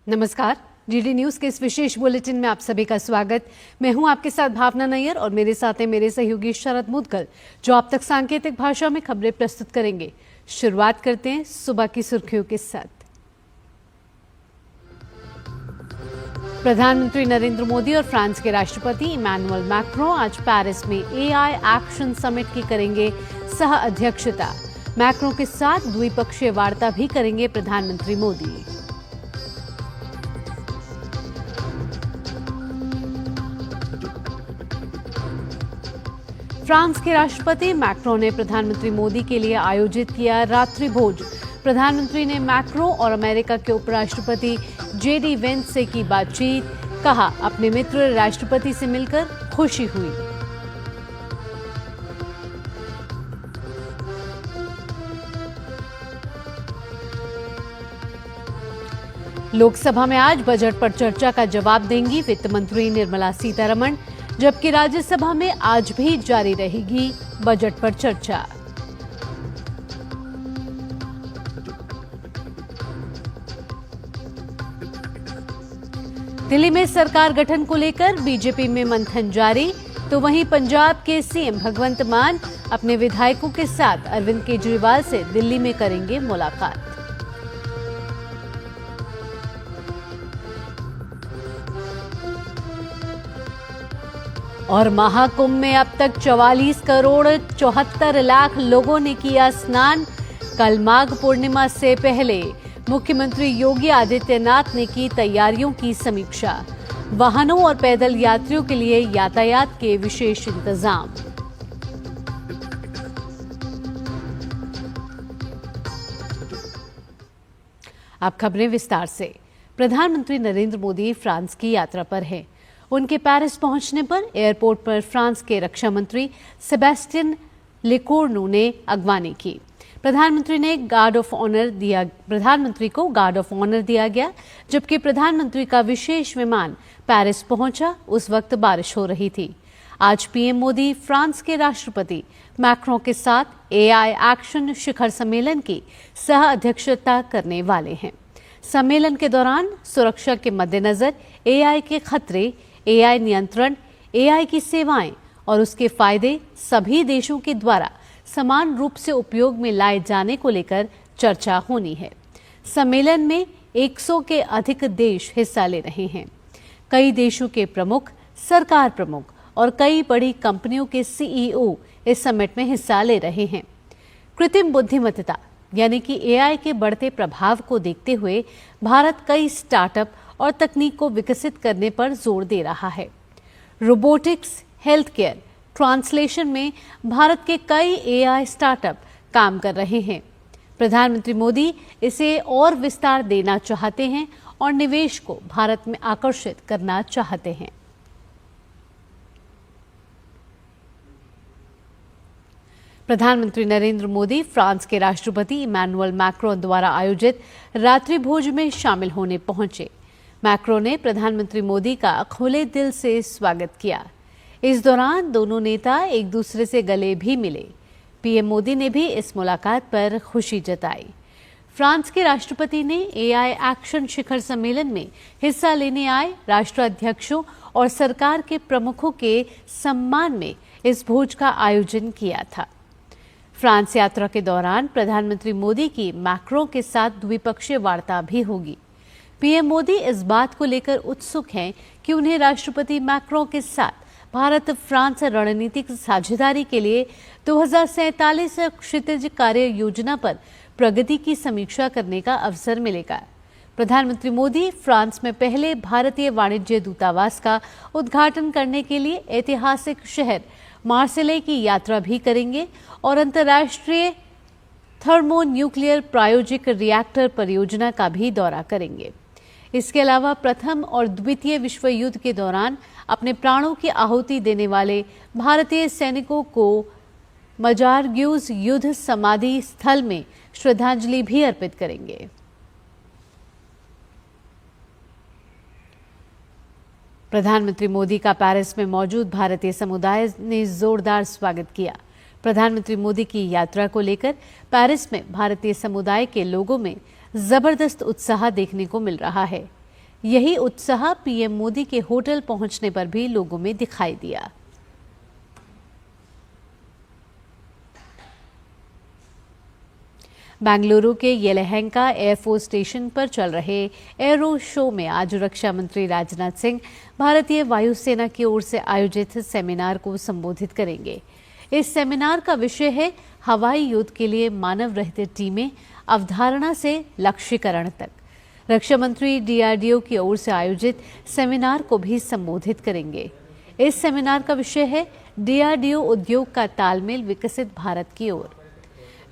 नमस्कार, DD news के इस विशेष बुलेटिन में आप सभी का स्वागत। मैं हूं आपके साथ भावना नैयर और मेरे साथ हैं मेरे सहयोगी शरद मुदगल, जो आप तक सांकेतिक भाषा में खबरें प्रस्तुत करेंगे। शुरुआत करते हैं सुबह की सुर्खियों के साथ। प्रधानमंत्री नरेंद्र मोदी और फ्रांस के राष्ट्रपति इमैनुअल मैक्रों आज पेरिस में एआई एक्शन समिट की करेंगे सह अध्यक्षता। मैक्रों के साथ द्विपक्षीय वार्ता भी करेंगे प्रधानमंत्री मोदी। फ्रांस के राष्ट्रपति मैक्रों ने प्रधानमंत्री मोदी के लिए आयोजित किया रात्रि भोज। प्रधानमंत्री ने मैक्रों और अमेरिका के उपराष्ट्रपति जेडी वेंस से की बातचीत। कहा, अपने मित्र राष्ट्रपति से मिलकर खुशी हुई। लोकसभा में आज बजट पर चर्चा का जवाब देंगी वित्त मंत्री निर्मला सीतारमण, जबकि राज्यसभा में आज भी जारी रहेगी बजट पर चर्चा। दिल्ली में सरकार गठन को लेकर बीजेपी में मंथन जारी, तो वहीं पंजाब के सीएम भगवंत मान अपने विधायकों के साथ अरविंद केजरीवाल से दिल्ली में करेंगे मुलाकात। और महाकुंभ में अब तक 44 करोड़ 74 लाख लोगों ने किया स्नान। कल माघ पूर्णिमा से पहले मुख्यमंत्री योगी आदित्यनाथ ने की तैयारियों की समीक्षा। वाहनों और पैदल यात्रियों के लिए यातायात के विशेष इंतजाम। अब खबरें विस्तार से। प्रधानमंत्री नरेंद्र मोदी फ्रांस की यात्रा पर हैं। उनके पेरिस पहुंचने पर एयरपोर्ट पर फ्रांस के रक्षा मंत्री सेबेस्टियन लेकोर्नु ने अगवानी की। प्रधानमंत्री को गार्ड ऑफ ऑनर दिया गया। जबकि प्रधानमंत्री का विशेष विमान पेरिस पहुंचा, उस वक्त बारिश हो रही थी। आज पीएम मोदी फ्रांस के राष्ट्रपति मैक्रों के साथ एआई एक्शन शिखर सम्मेलन की सह अध्यक्षता करने वाले हैं। सम्मेलन के दौरान सुरक्षा के मद्देनजर एआई के खतरे, एआई नियंत्रण, एआई की सेवाएं और उसके फायदे सभी देशों के द्वारा समान रूप से उपयोग में लाए जाने को लेकर चर्चा होनी है। सम्मेलन में 100 के अधिक देश हिस्सा ले रहे हैं। कई देशों के प्रमुख, सरकार प्रमुख और कई बड़ी कंपनियों के सीईओ इस समिट में हिस्सा ले रहे हैं। कृत्रिम बुद्धिमत्ता यानी कि एआई के बढ़ते प्रभाव को देखते हुए भारत कई स्टार्टअप और तकनीक को विकसित करने पर जोर दे रहा है। रोबोटिक्स, हेल्थ केयर, ट्रांसलेशन में भारत के कई एआई स्टार्टअप काम कर रहे हैं। प्रधानमंत्री मोदी इसे और विस्तार देना चाहते हैं और निवेश को भारत में आकर्षित करना चाहते हैं। प्रधानमंत्री नरेंद्र मोदी फ्रांस के राष्ट्रपति इमैनुअल मैक्रों द्वारा आयोजित रात्रि भोज में शामिल होने पहुंचे। मैक्रों ने प्रधानमंत्री मोदी का खुले दिल से स्वागत किया। इस दौरान दोनों नेता एक दूसरे से गले भी मिले। पीएम मोदी ने भी इस मुलाकात पर खुशी जताई। फ्रांस के राष्ट्रपति ने एआई एक्शन शिखर सम्मेलन में हिस्सा लेने आए राष्ट्राध्यक्षों और सरकार के प्रमुखों के सम्मान में इस भोज का आयोजन किया था। फ्रांस यात्रा के दौरान प्रधानमंत्री मोदी की मैक्रों के साथ द्विपक्षीय वार्ता भी होगी। पीएम मोदी इस बात को लेकर उत्सुक हैं कि उन्हें राष्ट्रपति मैक्रों के साथ भारत फ्रांस रणनीतिक साझेदारी के लिए 2047 क्षितिज कार्य योजना पर प्रगति की समीक्षा करने का अवसर मिलेगा। प्रधानमंत्री मोदी फ्रांस में पहले भारतीय वाणिज्य दूतावास का उद्घाटन करने के लिए ऐतिहासिक शहर मार्सेले की यात्रा भी करेंगे और अंतर्राष्ट्रीय थर्मोन्यूक्लियर प्रायोजिक रिएक्टर परियोजना का भी दौरा करेंगे। इसके अलावा प्रथम और द्वितीय विश्व युद्ध के दौरान अपने प्राणों की आहुति देने वाले भारतीय सैनिकों को मजारग्यूज युद्ध समाधि स्थल में श्रद्धांजलि भी अर्पित करेंगे। प्रधानमंत्री मोदी का पेरिस में मौजूद भारतीय समुदाय ने जोरदार स्वागत किया। प्रधानमंत्री मोदी की यात्रा को लेकर पेरिस में भारतीय समुदाय के लोगों में जबरदस्त उत्साह देखने को मिल रहा है। यही उत्साह पीएम मोदी के होटल पहुंचने पर भी लोगों में दिखाई दिया। बेंगलुरु के येलहंका एयरफोर्स स्टेशन पर चल रहे एरो शो में आज रक्षा मंत्री राजनाथ सिंह भारतीय वायुसेना की ओर से आयोजित सेमिनार को संबोधित करेंगे। इस सेमिनार का विषय है हवाई युद्ध के लिए मानव रहित टीमें, अवधारणा से लक्ष्यीकरण तक। रक्षा मंत्री डीआरडीओ की ओर से आयोजित सेमिनार को भी संबोधित करेंगे। इस सेमिनार का विषय है डीआरडीओ उद्योग का तालमेल विकसित भारत की ओर।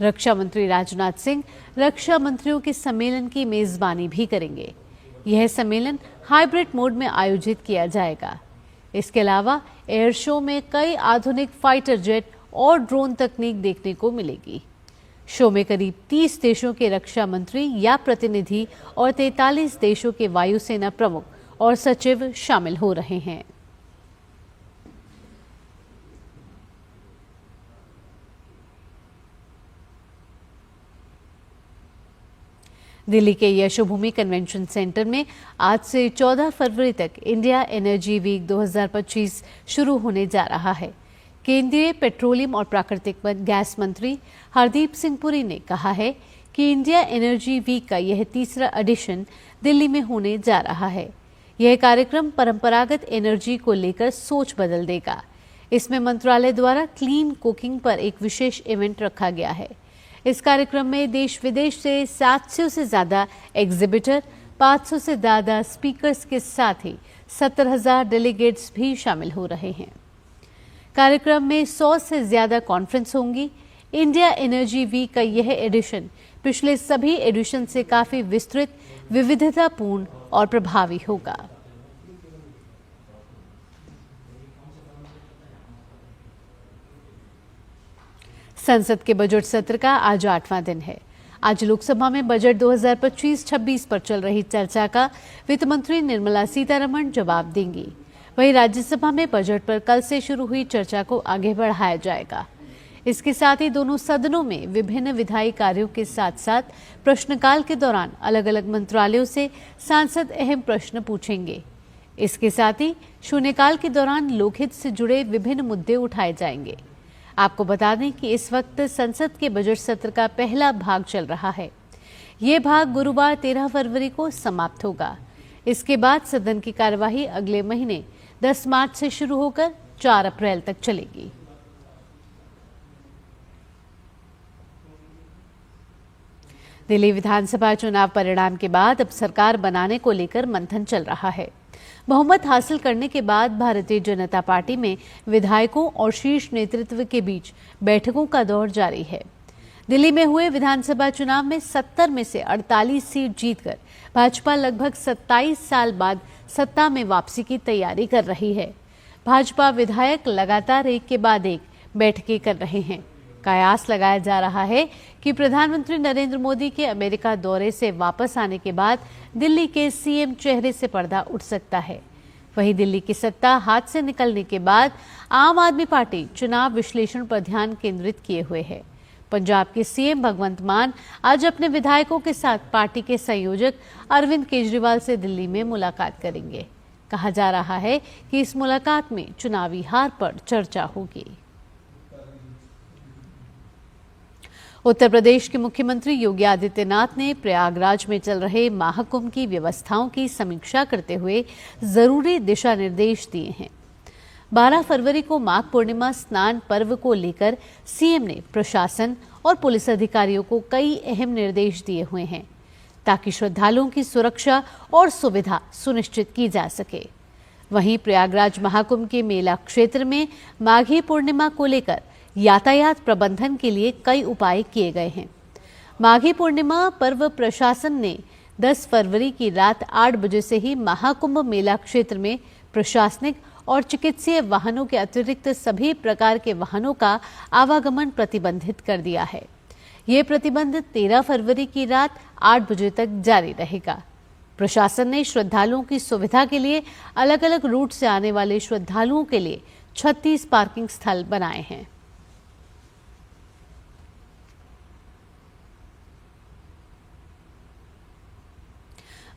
रक्षा मंत्री राजनाथ सिंह रक्षा मंत्रियों के सम्मेलन की मेजबानी भी करेंगे। यह सम्मेलन हाइब्रिड मोड में आयोजित किया जाएगा। इसके अलावा एयर शो में कई आधुनिक फाइटर जेट और ड्रोन तकनीक देखने को मिलेगी। शो में करीब 30 देशों के रक्षा मंत्री या प्रतिनिधि और 43 देशों के वायुसेना प्रमुख और सचिव शामिल हो रहे हैं। दिल्ली के यशोभूमि कन्वेंशन सेंटर में आज से 14 फरवरी तक इंडिया एनर्जी वीक 2025 शुरू होने जा रहा है। केंद्रीय पेट्रोलियम और प्राकृतिक गैस मंत्री हरदीप सिंह पुरी ने कहा है कि इंडिया एनर्जी वीक का यह तीसरा एडिशन दिल्ली में होने जा रहा है। यह कार्यक्रम परंपरागत एनर्जी को लेकर सोच बदल देगा। इसमें मंत्रालय द्वारा क्लीन कुकिंग पर एक विशेष इवेंट रखा गया है। इस कार्यक्रम में देश विदेश से 700 से ज्यादा एग्जिबिटर, 500 से ज्यादा स्पीकर्स के साथ ही 70,000 डेलीगेट्स भी शामिल हो रहे हैं। कार्यक्रम में 100 से ज्यादा कॉन्फ्रेंस होंगी। इंडिया एनर्जी वीक का यह एडिशन पिछले सभी एडिशन से काफी विस्तृत, विविधतापूर्ण और प्रभावी होगा। संसद के बजट सत्र का आज 8वां दिन है। आज लोकसभा में बजट 2025-26 पर चल रही चर्चा का वित्त मंत्री निर्मला सीतारमण जवाब देंगी। वहीं राज्यसभा में बजट पर कल से शुरू हुई चर्चा को आगे बढ़ाया जाएगा। इसके साथ ही दोनों सदनों में विभिन्न विधायी कार्यों के साथ साथ प्रश्नकाल के दौरान अलग अलग मंत्रालयों से सांसद अहम प्रश्न पूछेंगे। इसके साथ ही शून्यकाल के दौरान लोकहित से जुड़े विभिन्न मुद्दे उठाए जाएंगे। आपको बता दें कि इस वक्त संसद के बजट सत्र का पहला भाग चल रहा है। ये भाग गुरुवार 13 फरवरी को समाप्त होगा। इसके बाद सदन की कार्यवाही अगले महीने 10 मार्च से शुरू होकर 4 अप्रैल तक चलेगी। दिल्ली विधानसभा चुनाव परिणाम के बाद अब सरकार बनाने को लेकर मंथन चल रहा है। बहुमत हासिल करने के बाद भारतीय जनता पार्टी में विधायकों और शीर्ष नेतृत्व के बीच बैठकों का दौर जारी है। दिल्ली में हुए विधानसभा चुनाव में 70 में से 48 सीट जीतकर भाजपा लगभग 27 साल बाद सत्ता में वापसी की तैयारी कर रही है। भाजपा विधायक लगातार एक के बाद एक बैठकें कर रहे हैं। कयास लगाया जा रहा है कि प्रधानमंत्री नरेंद्र मोदी के अमेरिका दौरे से वापस आने के बाद दिल्ली के सीएम चेहरे से पर्दा उठ सकता है। वहीं दिल्ली की सत्ता हाथ से निकलने के बाद आम आदमी पार्टी चुनाव विश्लेषण पर ध्यान केंद्रित किए हुए है। पंजाब के सीएम भगवंत मान आज अपने विधायकों के साथ पार्टी के संयोजक अरविंद केजरीवाल से दिल्ली में मुलाकात करेंगे। कहा जा रहा है कि इस मुलाकात में चुनावी हार पर चर्चा होगी। उत्तर प्रदेश के मुख्यमंत्री योगी आदित्यनाथ ने प्रयागराज में चल रहे महाकुंभ की व्यवस्थाओं की समीक्षा करते हुए जरूरी दिशा निर्देश दिए हैं। 12 फरवरी को माघ पूर्णिमा स्नान पर्व को लेकर सीएम ने प्रशासन और पुलिस अधिकारियों को कई अहम निर्देश दिए हुए हैं ताकि श्रद्धालुओं की सुरक्षा और सुविधा सुनिश्चित की जा सके। वहीं प्रयागराज महाकुंभ के मेला क्षेत्र में माघी पूर्णिमा को लेकर यातायात प्रबंधन के लिए कई उपाय किए गए हैं। माघी पूर्णिमा पर्व प्रशासन ने 10 फरवरी की रात 8 बजे से ही महाकुंभ मेला क्षेत्र में प्रशासनिक और चिकित्सीय वाहनों के अतिरिक्त सभी प्रकार के वाहनों का आवागमन प्रतिबंधित कर दिया है। ये प्रतिबंध 13 फरवरी की रात 8 बजे तक जारी रहेगा। प्रशासन ने श्रद्धालुओं की सुविधा के लिए अलग अलग रूट से आने वाले श्रद्धालुओं के लिए 36 पार्किंग स्थल बनाए हैं।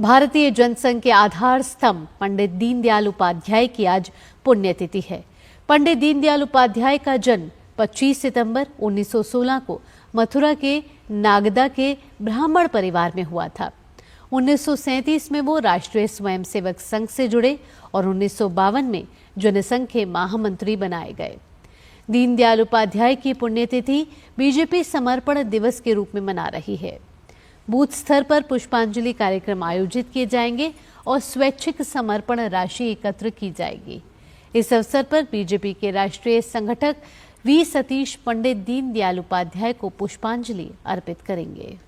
भारतीय जनसंघ के आधार स्तंभ पंडित दीनदयाल उपाध्याय की आज पुण्यतिथि है। पंडित दीनदयाल उपाध्याय का जन्म 25 सितंबर 1916 को मथुरा के नागदा के ब्राह्मण परिवार में हुआ था। 1937 में वो राष्ट्रीय स्वयंसेवक संघ से जुड़े और 1952 में जनसंघ के महामंत्री बनाए गए। दीनदयाल उपाध्याय की पुण्यतिथि बीजेपी समर्पण दिवस के रूप में मना रही है। बूथ स्तर पर पुष्पांजलि कार्यक्रम आयोजित किए जाएंगे और स्वैच्छिक समर्पण राशि एकत्र की जाएगी। इस अवसर पर बीजेपी के राष्ट्रीय संगठक वी सतीश पंडित दीनदयाल उपाध्याय को पुष्पांजलि अर्पित करेंगे।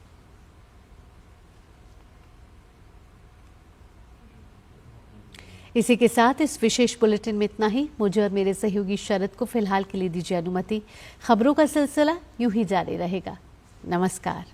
इसी के साथ इस विशेष बुलेटिन में इतना ही। मुझे और मेरे सहयोगी शरद को फिलहाल के लिए दीजिए अनुमति। खबरों का सिलसिला यूं ही जारी रहेगा। नमस्कार।